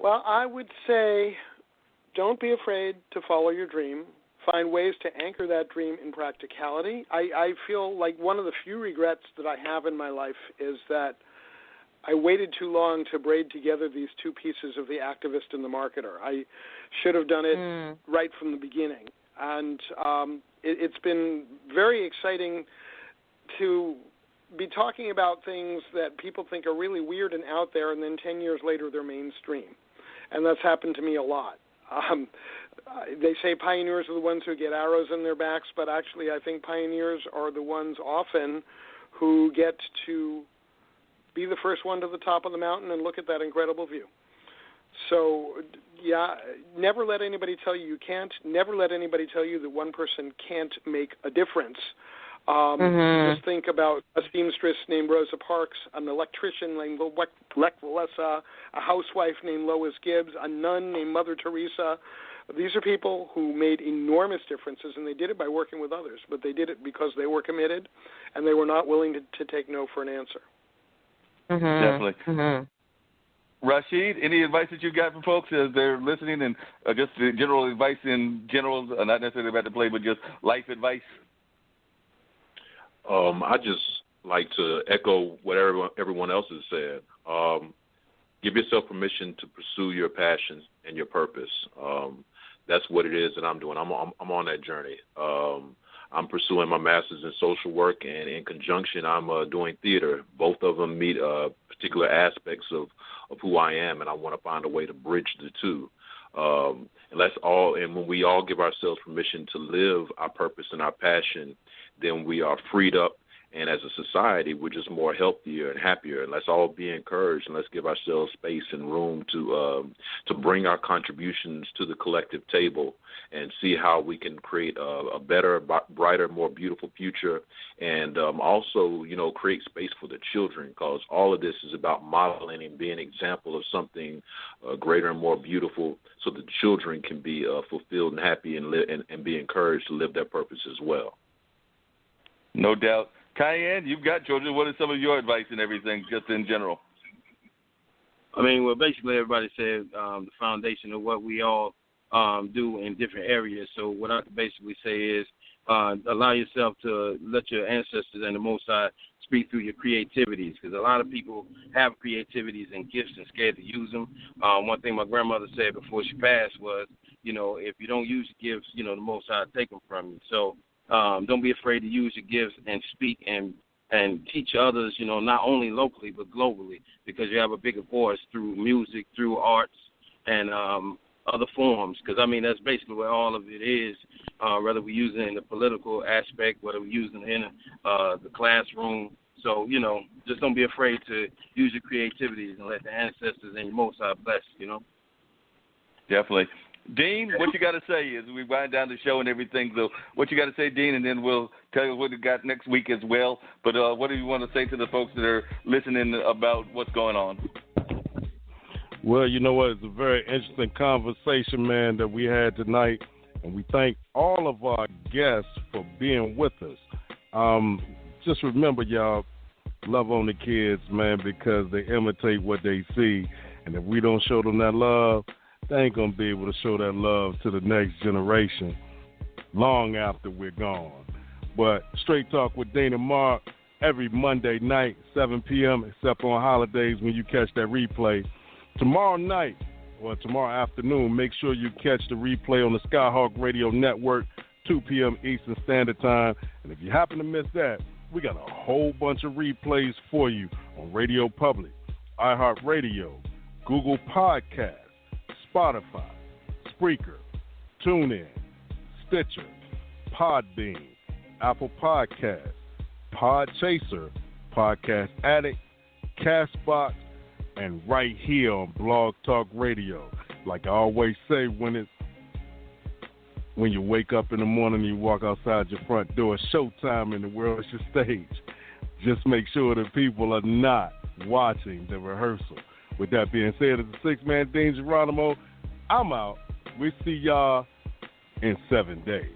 Well, I would say don't be afraid to follow your dream. Find ways to anchor that dream in practicality. I feel like one of the few regrets that I have in my life is that I waited too long to braid together these two pieces of the activist and the marketer. I should have done it right from the beginning. And it's been very exciting to be talking about things that people think are really weird and out there, and then 10 years later they're mainstream. And that's happened to me a lot. They say pioneers are the ones who get arrows in their backs, but actually I think pioneers are the ones often who get to be the first one to the top of the mountain and look at that incredible view. So, yeah, never let anybody tell you can't. Never let anybody tell you that one person can't make a difference. Just think about a seamstress named Rosa Parks, an electrician named Lech Walesa, a housewife named Lois Gibbs, a nun named Mother Teresa. These are people who made enormous differences, and they did it by working with others, but they did it because they were committed, and they were not willing to take no for an answer. Definitely. Rashid, any advice that you got for folks as they're listening, and just general advice in general, not necessarily about the play, but just life advice? I just like to echo what everyone else has said. Give yourself permission to pursue your passions and your purpose. That's what it is that I'm doing. I'm on that journey. I'm pursuing my master's in social work, and in conjunction, I'm doing theater. Both of them meet particular aspects of who I am, and I want to find a way to bridge the two. And when we all give ourselves permission to live our purpose and our passion, then we are freed up, and as a society, we're just more healthier and happier. And let's all be encouraged, and let's give ourselves space and room to bring our contributions to the collective table and see how we can create a better, brighter, more beautiful future, and also, create space for the children, because all of this is about modeling and being an example of something greater and more beautiful, so the children can be fulfilled and happy and be encouraged to live their purpose as well. No doubt. Cayenne, you've got children. What is some of your advice and everything, just in general? I mean, well, basically everybody said the foundation of what we all do in different areas. So what I can basically say is allow yourself to let your ancestors and the Most High speak through your creativities, because a lot of people have creativities and gifts and scared to use them. One thing my grandmother said before she passed was, if you don't use your gifts, the Most High take them from you. So don't be afraid to use your gifts and speak and teach others, not only locally but globally, because you have a bigger voice through music, through arts, and other forms. Because, that's basically where all of it is, whether we're using it in the political aspect, whether we're using it in the classroom. So, just don't be afraid to use your creativities and let the ancestors and your Most High bless, Definitely. Dean, what you got to say as we wind down the show and everything? So what you got to say, Dean, and then we'll tell you what we got next week as well. But what do you want to say to the folks that are listening about what's going on? Well, you know what? It's a very interesting conversation, man, that we had tonight. And we thank all of our guests for being with us. Just remember, y'all, love on the kids, man, because they imitate what they see. And if we don't show them that love, they ain't going to be able to show that love to the next generation long after we're gone. But Straight Talk with Dean and Marc every Monday night, 7 p.m., except on holidays when you catch that replay. Tomorrow night, or tomorrow afternoon, make sure you catch the replay on the Skyhawk Radio Network, 2 p.m. Eastern Standard Time. And if you happen to miss that, we got a whole bunch of replays for you on Radio Public, iHeartRadio, Google Podcasts, Spotify, Spreaker, TuneIn, Stitcher, Podbean, Apple Podcasts, Podchaser, Podcast Addict, Castbox, and right here on Blog Talk Radio. Like I always say, when you wake up in the morning and you walk outside your front door, showtime in the world is your stage. Just make sure that people are not watching the rehearsal. With that being said, it's the six-man Dean Geronimo. I'm out. We see y'all in 7 days.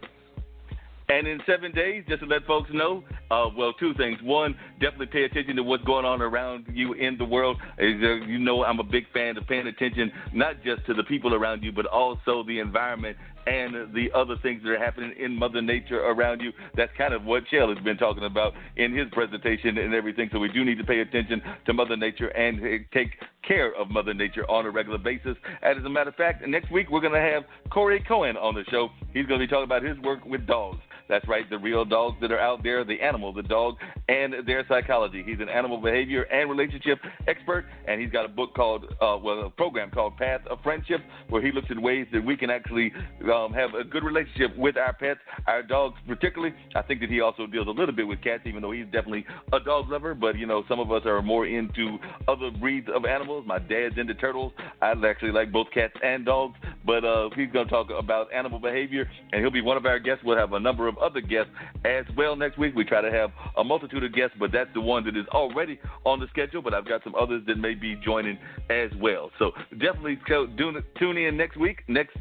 And in 7 days, just to let folks know, Well, two things. One, definitely pay attention to what's going on around you in the world. You know, I'm a big fan of paying attention not just to the people around you, but also the environment and the other things that are happening in Mother Nature around you. That's kind of what Shell has been talking about in his presentation and everything. So we do need to pay attention to Mother Nature and take care of Mother Nature on a regular basis. And as a matter of fact, next week we're going to have Corey Cohen on the show. He's going to be talking about his work with dogs. That's right, the real dogs that are out there, the animal, the dog, and their psychology. He's an animal behavior and relationship expert, and he's got a book called, a program called Path of Friendship, where he looks at ways that we can actually have a good relationship with our pets, our dogs particularly. I think that he also deals a little bit with cats, even though he's definitely a dog lover, but, you know, some of us are more into other breeds of animals. My dad's into turtles. I actually like both cats and dogs, but he's going to talk about animal behavior, and he'll be one of our guests. We'll have a number of other guests as well next week. We try to have a multitude of guests, but that's the one that is already on the schedule, but I've got some others that may be joining as well. So definitely tune in next week, next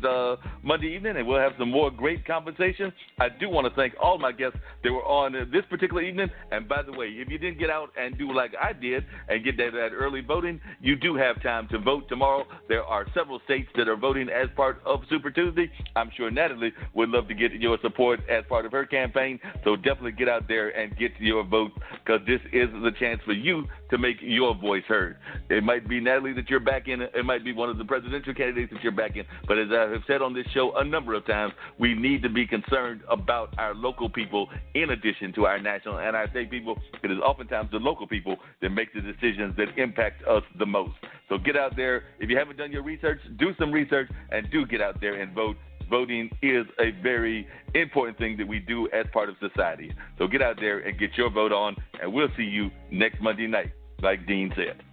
Monday evening, and we'll have some more great conversations. I do want to thank all my guests that were on this particular evening, and by the way, if you didn't get out and do like I did and get that early voting, you do have time to vote tomorrow. There are several states that are voting as part of Super Tuesday. I'm sure Natalie would love to get your support as part of her campaign, so definitely get out there and get your vote, because this is the chance for you to make your voice heard. It might be Natalie that you're backing, it might be one of the presidential candidates that you're backing, but as I have said on this show a number of times, we need to be concerned about our local people in addition to our national and our state people. It is oftentimes the local people that make the decisions that impact us the most. So get out there. If you haven't done your research, do some research and do get out there and vote. Voting is a very important thing that we do as part of society. So get out there and get your vote on, and we'll see you next Monday night, like Dean said.